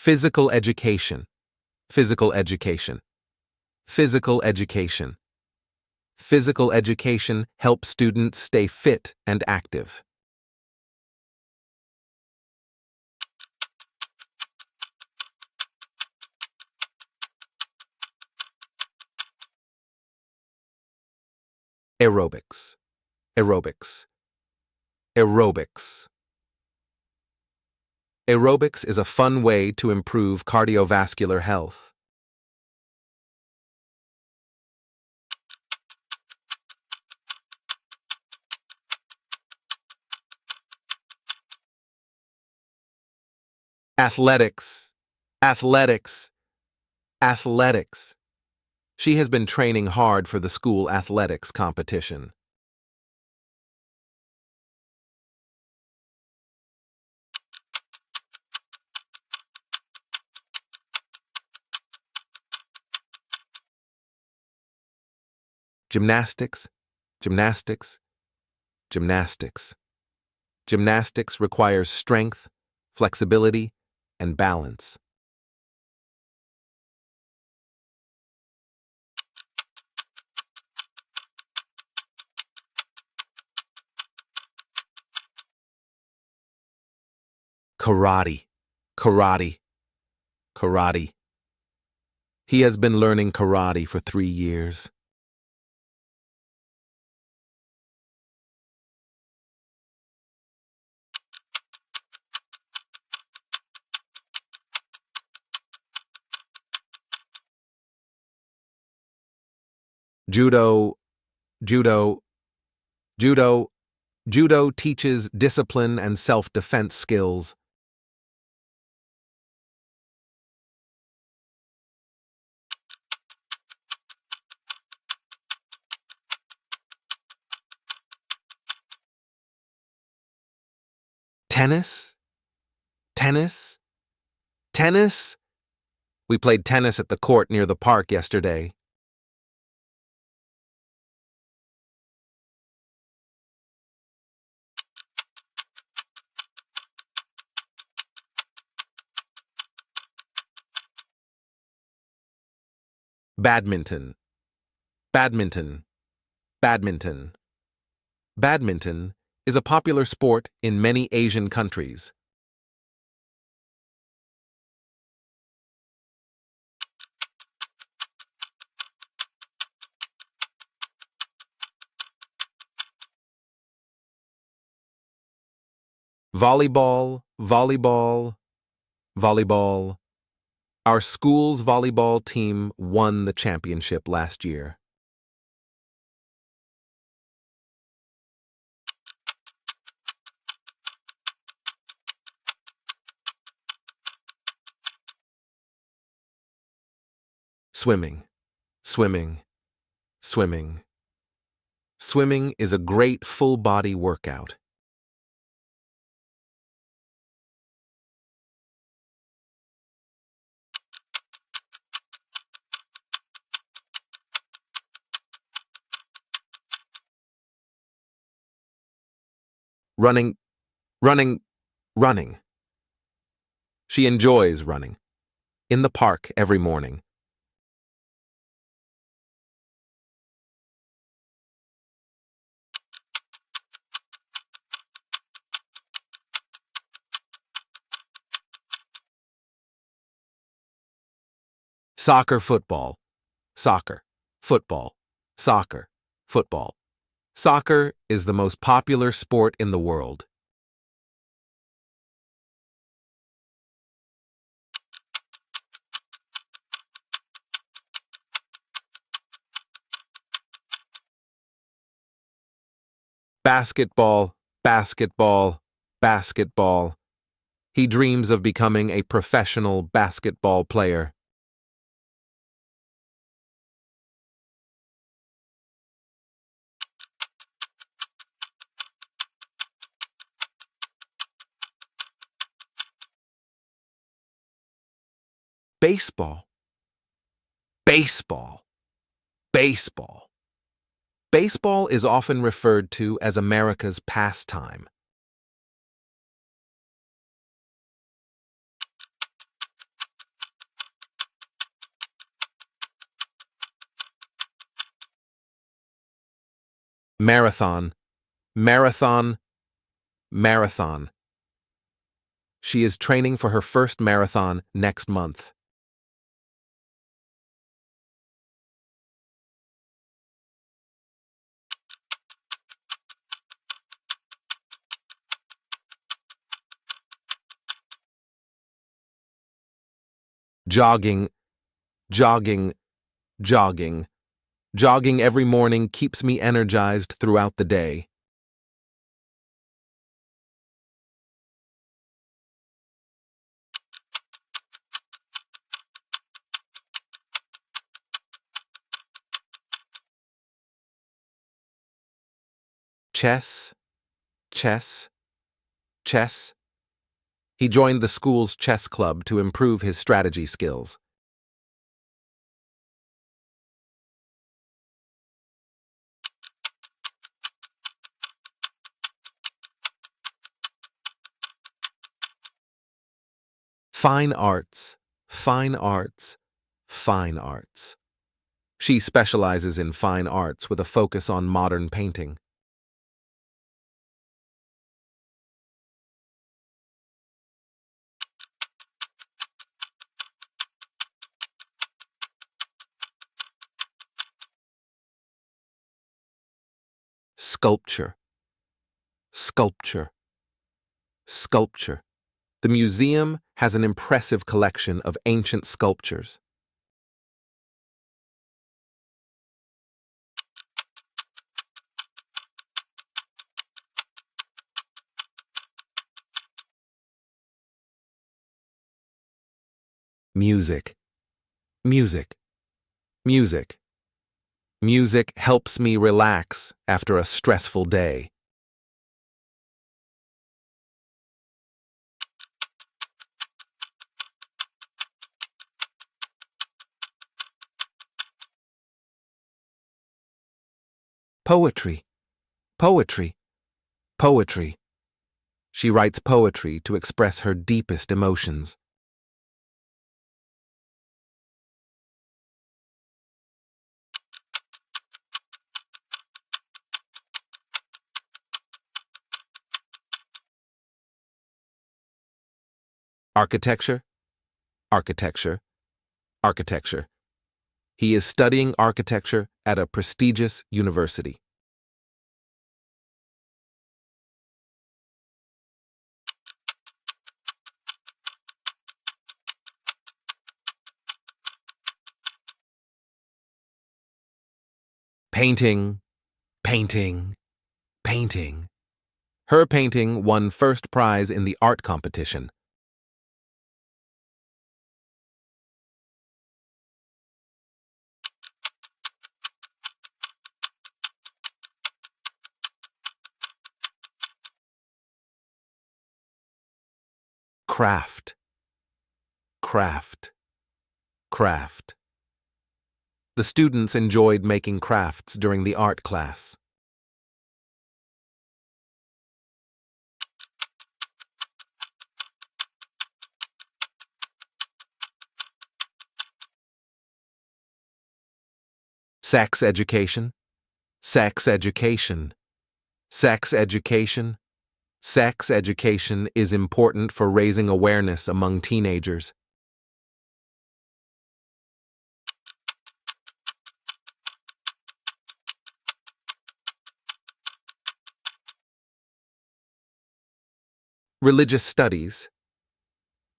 Physical education. Physical education. Physical education. Physical education helps students stay fit and active. Aerobics. Aerobics. Aerobics. Aerobics is a fun way to improve cardiovascular health. Athletics. Athletics. Athletics. She has been training hard for the school athletics competition. Gymnastics. Gymnastics. Gymnastics. Gymnastics requires strength, flexibility, and balance. Karate. Karate. Karate. He has been learning karate for 3 years. Judo. Judo. Judo. Judo teaches discipline and self-defense skills. Tennis? Tennis? Tennis? We played tennis at the court near the park yesterday. Badminton. Badminton. Badminton. Badminton is a popular sport in many Asian countries. Volleyball, volleyball, volleyball. Our school's volleyball team won the championship last year. Swimming, swimming, swimming. Swimming is a great full-body workout. Running, running, running. She enjoys running. In the park every morning. Soccer, football. Soccer, football, soccer, football. Soccer is the most popular sport in the world. Basketball, basketball, basketball. He dreams of becoming a professional basketball player. Baseball, baseball, baseball. Baseball is often referred to as America's pastime. Marathon, marathon, marathon. She is training for her first marathon next month. Jogging, jogging, jogging. Jogging every morning keeps me energized throughout the day. Chess, chess, chess. He joined the school's chess club to improve his strategy skills. Fine arts, fine arts, fine arts. She specializes in fine arts with a focus on modern painting. Sculpture, sculpture, sculpture. The museum has an impressive collection of ancient sculptures. Music, music, music. Music helps me relax after a stressful day. Poetry, poetry, poetry. She writes poetry to express her deepest emotions. Architecture, architecture, architecture. He is studying architecture at a prestigious university. Painting, painting, painting. Her painting won first prize in the art competition. Craft, craft, craft. The students enjoyed making crafts during the art class. Sex education, sex education, sex education. Sex education is important for raising awareness among teenagers. Religious studies,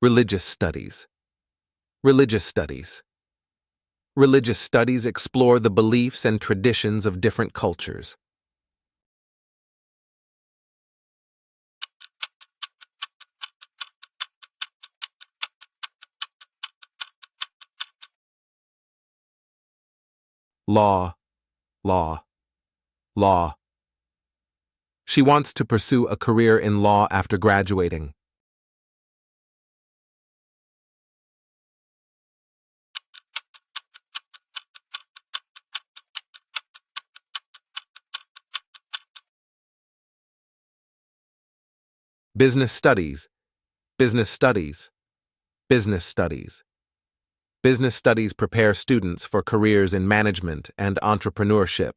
religious studies, religious studies. Religious studies explore the beliefs and traditions of different cultures. Law, law, law. She wants to pursue a career in law after graduating. Business studies, business studies, business studies. Business studies prepare students for careers in management and entrepreneurship.